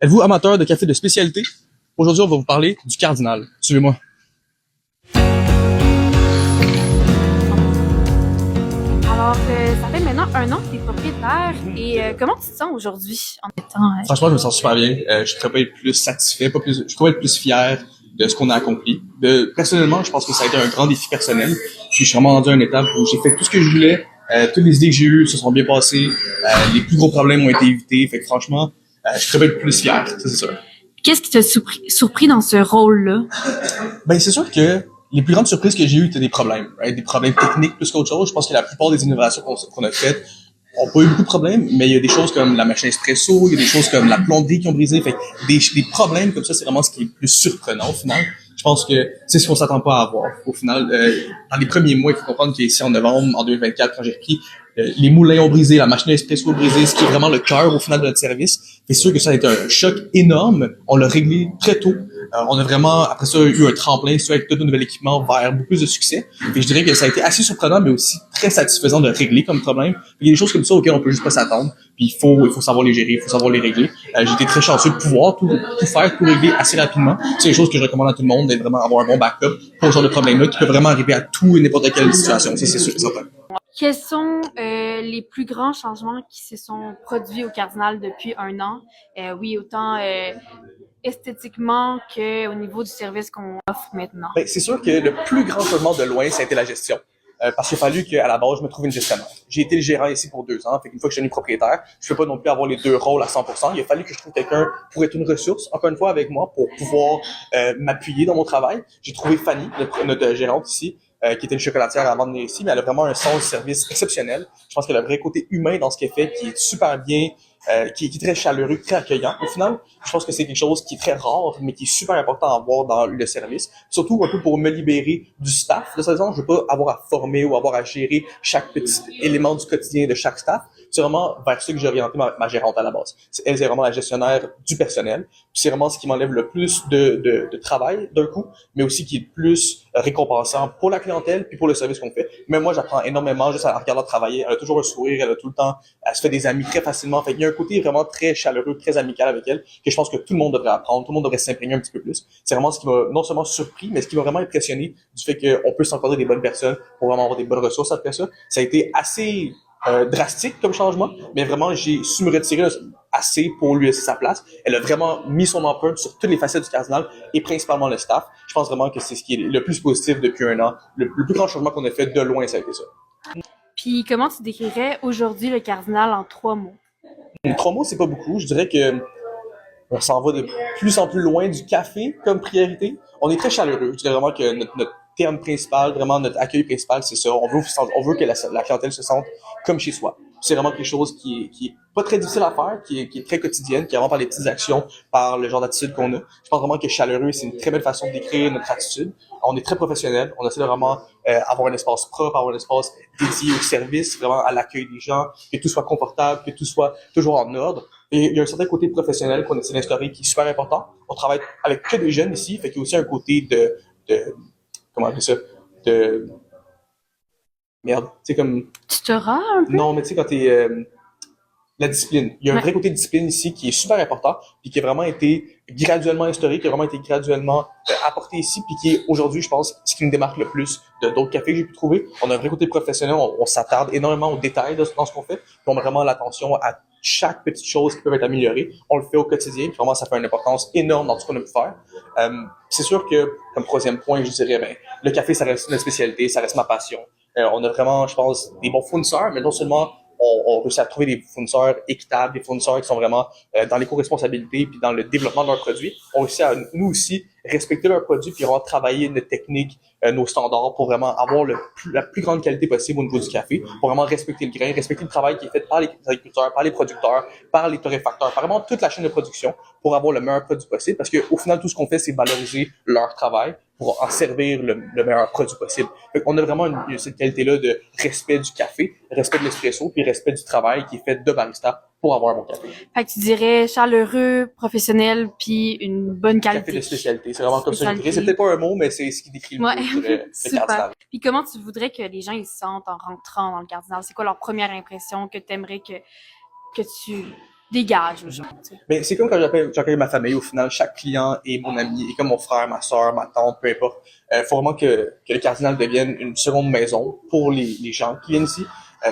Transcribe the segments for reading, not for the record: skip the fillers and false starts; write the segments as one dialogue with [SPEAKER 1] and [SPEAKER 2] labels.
[SPEAKER 1] Êtes-vous amateur de café de spécialité? Aujourd'hui, on va vous parler du Cardinal. Suivez-moi.
[SPEAKER 2] Alors, ça fait maintenant un an que tu es propriétaire et comment tu te sens aujourd'hui en étant...
[SPEAKER 1] Franchement, je me sens super bien. Je pourrais pas être plus satisfait, je pourrais être plus fier de ce qu'on a accompli. Personnellement, je pense que ça a été un grand défi personnel. Je suis vraiment rendu à une étape où j'ai fait tout ce que je voulais. Toutes les idées que j'ai eues se sont bien passées. Les plus gros problèmes ont été évités. Fait que franchement, je pourrais pas être plus fier, ça c'est sûr.
[SPEAKER 2] Qu'est-ce qui t'a surpris dans ce rôle-là?
[SPEAKER 1] Ben, c'est sûr que les plus grandes surprises que j'ai eues étaient des problèmes, right? Des problèmes techniques plus qu'autre chose. Je pense que la plupart des innovations qu'on a faites ont pas eu beaucoup de problèmes, mais il y a des choses comme la machine espresso, il y a des choses comme la plomberie qui ont brisé. Fait que des problèmes comme ça, c'est vraiment ce qui est le plus surprenant au final. Je pense que c'est ce qu'on s'attend pas à avoir. Au final, dans les premiers mois, il faut comprendre qu'ici en novembre, en 2024, quand j'ai repris, les moulins ont brisé, la machine à espresso a brisé, ce qui est vraiment le cœur au final de notre service. C'est sûr que ça a été un choc énorme. On l'a réglé très tôt. On a vraiment, après ça, eu un tremplin avec tout le nouvel équipement vers beaucoup plus de succès. Et je dirais que ça a été assez surprenant, mais aussi très satisfaisant de régler comme problème. Il y a des choses comme ça auxquelles on peut juste pas s'attendre. Puis il faut savoir les gérer, il faut savoir les régler. J'ai été très chanceux de pouvoir tout faire, tout régler assez rapidement. C'est des choses que je recommande à tout le monde, d'être vraiment avoir un bon backup pour ce genre de problème-là qui peut vraiment arriver à tout et n'importe quelle situation. Ça, c'est sûr et certain.
[SPEAKER 2] Quels sont les plus grands changements qui se sont produits au Cardinal depuis un an? Oui, autant esthétiquement qu'au niveau du service qu'on offre maintenant.
[SPEAKER 1] Ben, c'est sûr que le plus grand changement de loin, ça a été la gestion. Parce qu'il a fallu qu'à la base, je me trouve une gestionnaire. J'ai été le gérant ici pour 2 ans, fait qu'une fois que je suis devenu propriétaire, je peux pas non plus avoir les deux rôles à 100%. Il a fallu que je trouve quelqu'un pour être une ressource, encore une fois avec moi, pour pouvoir m'appuyer dans mon travail. J'ai trouvé Fanny, notre gérante ici, qui était une chocolatière avant de venir ici, mais elle a vraiment un sens de service exceptionnel. Je pense qu'elle a un vrai côté humain dans ce qu'elle fait, qui est super bien, qui est très chaleureux, très accueillant. Au final, je pense que c'est quelque chose qui est très rare, mais qui est super important à avoir dans le service. Surtout un peu pour me libérer du staff. De cette façon, je veux pas avoir à former ou avoir à gérer chaque petit élément du quotidien de chaque staff. C'est vraiment vers ça que j'ai orienté ma gérante à la base. Elle, c'est vraiment la gestionnaire du personnel. Puis c'est vraiment ce qui m'enlève le plus de travail d'un coup, mais aussi qui est le plus récompensant pour la clientèle puis pour le service qu'on fait. Mais moi, j'apprends énormément juste à la regarder travailler. Elle a toujours un sourire, elle a tout le temps, elle se fait des amis très facilement. Fait qu'il y a un côté vraiment très chaleureux, très amical avec elle, que je pense que tout le monde devrait apprendre, tout le monde devrait s'imprégner un petit peu plus. C'est vraiment ce qui m'a non seulement surpris, mais ce qui m'a vraiment impressionné du fait qu'on peut s'encadrer des bonnes personnes pour vraiment avoir des bonnes ressources après ça. Ça a été assez drastique comme changement, mais vraiment, j'ai su me retirer assez pour lui laisser sa place. Elle a vraiment mis son empreinte sur toutes les facettes du Cardinal et principalement le staff. Je pense vraiment que c'est ce qui est le plus positif depuis un an. Le plus grand changement qu'on a fait de loin, ça a été ça.
[SPEAKER 2] Puis comment tu décrirais aujourd'hui le Cardinal en 3 mots?
[SPEAKER 1] 3 mots, c'est pas beaucoup. Je dirais que on s'en va de plus en plus loin du café comme priorité. On est très chaleureux. Je dirais vraiment que notre terme principal, vraiment notre accueil principal, c'est ça. On veut que la clientèle se sente comme chez soi. C'est vraiment quelque chose qui est pas très difficile à faire, qui est très quotidienne, qui est vraiment par les petites actions, par le genre d'attitude qu'on a. Je pense vraiment que chaleureux, c'est une très belle façon de décrire notre attitude. On est très professionnel. On essaie de vraiment avoir un espace propre, avoir un espace dédié au service, vraiment à l'accueil des gens, que tout soit confortable, que tout soit toujours en ordre. Et il y a un certain côté professionnel qu'on essaie d'instaurer qui est super important. On travaille avec que des jeunes ici, fait qu'il y a aussi un côté de comment appeler ça, de merde, tu sais comme
[SPEAKER 2] Tutorat un peu?
[SPEAKER 1] non, mais tu sais quand t'es la discipline. Il y a un vrai côté de discipline ici qui est super important, puis qui a vraiment été graduellement instauré, qui a vraiment été graduellement apporté ici, puis qui est aujourd'hui, je pense, ce qui nous démarque le plus de d'autres cafés que j'ai pu trouver. On a un vrai côté professionnel, on s'attarde énormément aux détails dans ce qu'on fait, puis on met vraiment l'attention à chaque petite chose qui peut être améliorée. On le fait au quotidien, puis vraiment, ça fait une importance énorme dans tout ce qu'on a pu faire. C'est sûr que, comme troisième point, je dirais, ben, le café, ça reste notre spécialité, ça reste ma passion. On a vraiment, je pense, des bons fournisseurs, mais non seulement on réussit à trouver des fournisseurs équitables, des fournisseurs qui sont vraiment dans l'éco-responsabilité puis dans le développement de leurs produits. On réussit à, nous aussi, respecter leurs produits puis vraiment travailler nos techniques, nos standards pour vraiment avoir la plus grande qualité possible au niveau du café, pour vraiment respecter le grain, respecter le travail qui est fait par les agriculteurs, par les producteurs, par les torréfacteurs, par vraiment toute la chaîne de production pour avoir le meilleur produit possible parce qu'au final, tout ce qu'on fait, c'est valoriser leur travail pour en servir le meilleur produit possible. Fait qu'on a vraiment cette qualité-là de respect du café, respect de l'espresso, puis respect du travail qui est fait de barista pour avoir un bon café.
[SPEAKER 2] Fait que tu dirais chaleureux, professionnel, puis une bonne qualité.
[SPEAKER 1] Café de spécialité, c'est vraiment comme ça que je dirais. C'est peut-être pas un mot, mais c'est ce qui décrit le mieux, je dirais, le Cardinal.
[SPEAKER 2] Puis comment tu voudrais que les gens ils se sentent en rentrant dans le Cardinal? C'est quoi leur première impression que tu aimerais que tu dégage aux gens. Tu sais.
[SPEAKER 1] Mais c'est comme quand j'accueille ma famille, au final, chaque client est mon ami, est comme mon frère, ma soeur, ma tante, peu importe. Faut vraiment que le Cardinal devienne une seconde maison pour les gens qui viennent ici.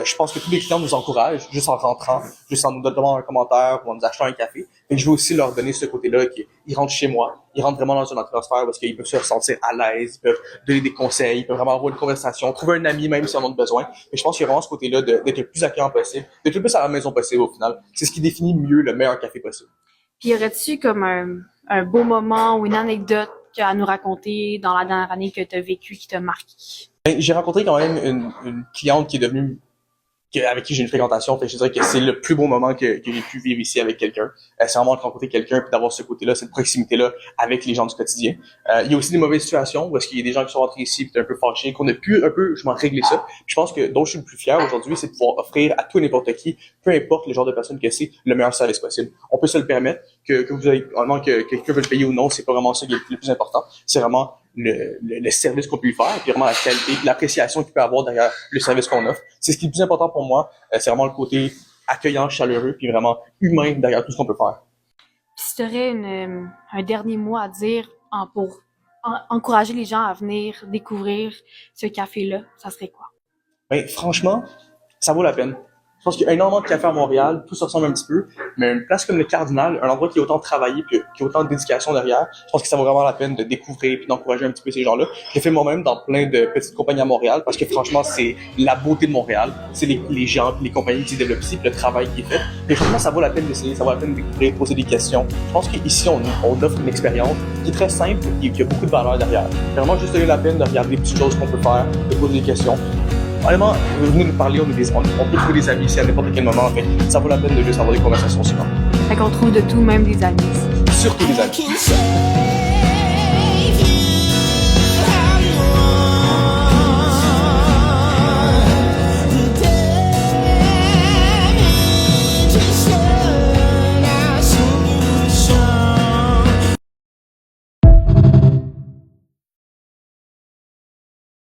[SPEAKER 1] Je pense que tous les clients nous encouragent, juste en rentrant, juste en nous donnant un commentaire ou en nous achetant un café. Et je veux aussi leur donner ce côté-là, qu'ils rentrent chez moi, ils rentrent vraiment dans une atmosphère parce qu'ils peuvent se ressentir à l'aise, ils peuvent donner des conseils, ils peuvent vraiment avoir une conversation, trouver un ami même si on en a besoin. Mais je pense qu'il y a vraiment ce côté-là d'être le plus accueillant possible, d'être le plus à la maison possible au final. C'est ce qui définit mieux le meilleur café possible.
[SPEAKER 2] Puis y aurait-tu comme un beau moment ou une anecdote à nous raconter dans la dernière année que tu as vécu qui t'a marqué?
[SPEAKER 1] J'ai rencontré quand même une cliente qui est devenue avec qui j'ai une fréquentation, fait que je dirais que c'est le plus beau moment que j'ai pu vivre ici avec quelqu'un. C'est vraiment de rencontrer quelqu'un puis d'avoir ce côté-là, cette proximité-là avec les gens du quotidien. Il y a aussi des mauvaises situations où est-ce qu'il y a des gens qui sont rentrés ici puis un peu fâchés, qu'on a pu un peu justement régler ça. Puis je pense que dont je suis le plus fier aujourd'hui, c'est de pouvoir offrir à tout et n'importe qui, peu importe le genre de personne que c'est, le meilleur service possible. On peut se le permettre, que vous avez, vraiment que quelqu'un veut le payer ou non, c'est pas vraiment ça qui est le plus important. C'est vraiment le service qu'on peut lui faire, puis vraiment la qualité, l'appréciation qu'il peut avoir derrière le service qu'on offre. C'est ce qui est le plus important pour moi. C'est vraiment le côté accueillant, chaleureux, puis vraiment humain derrière tout ce qu'on peut faire.
[SPEAKER 2] Si tu aurais un dernier mot à dire pour encourager les gens à venir découvrir ce café-là, ça serait quoi?
[SPEAKER 1] Ben, franchement, ça vaut la peine. Je pense qu'il y a énormément de cafés à Montréal, tout se ressemble un petit peu, mais une place comme le Cardinal, un endroit qui est autant travaillé, puis qui a autant de dédication derrière, je pense que ça vaut vraiment la peine de découvrir puis d'encourager un petit peu ces gens-là. J'ai fait moi-même dans plein de petites compagnies à Montréal, parce que franchement, c'est la beauté de Montréal, c'est les gens, puis les compagnies qui se développent ici, puis le travail qui est fait. Et franchement, ça vaut la peine d'essayer, ça vaut la peine de découvrir, poser des questions. Je pense qu'ici, on offre une expérience qui est très simple, et qui a beaucoup de valeur derrière. C'est vraiment juste la peine de regarder les petites choses qu'on peut faire, de poser des questions. Honnêtement, venez nous parler, on peut trouver des amis ici à n'importe quel moment, mais ça vaut la peine de juste avoir des conversations souvent.
[SPEAKER 2] Fait qu'on trouve de tout, même des amis.
[SPEAKER 1] Surtout des amis.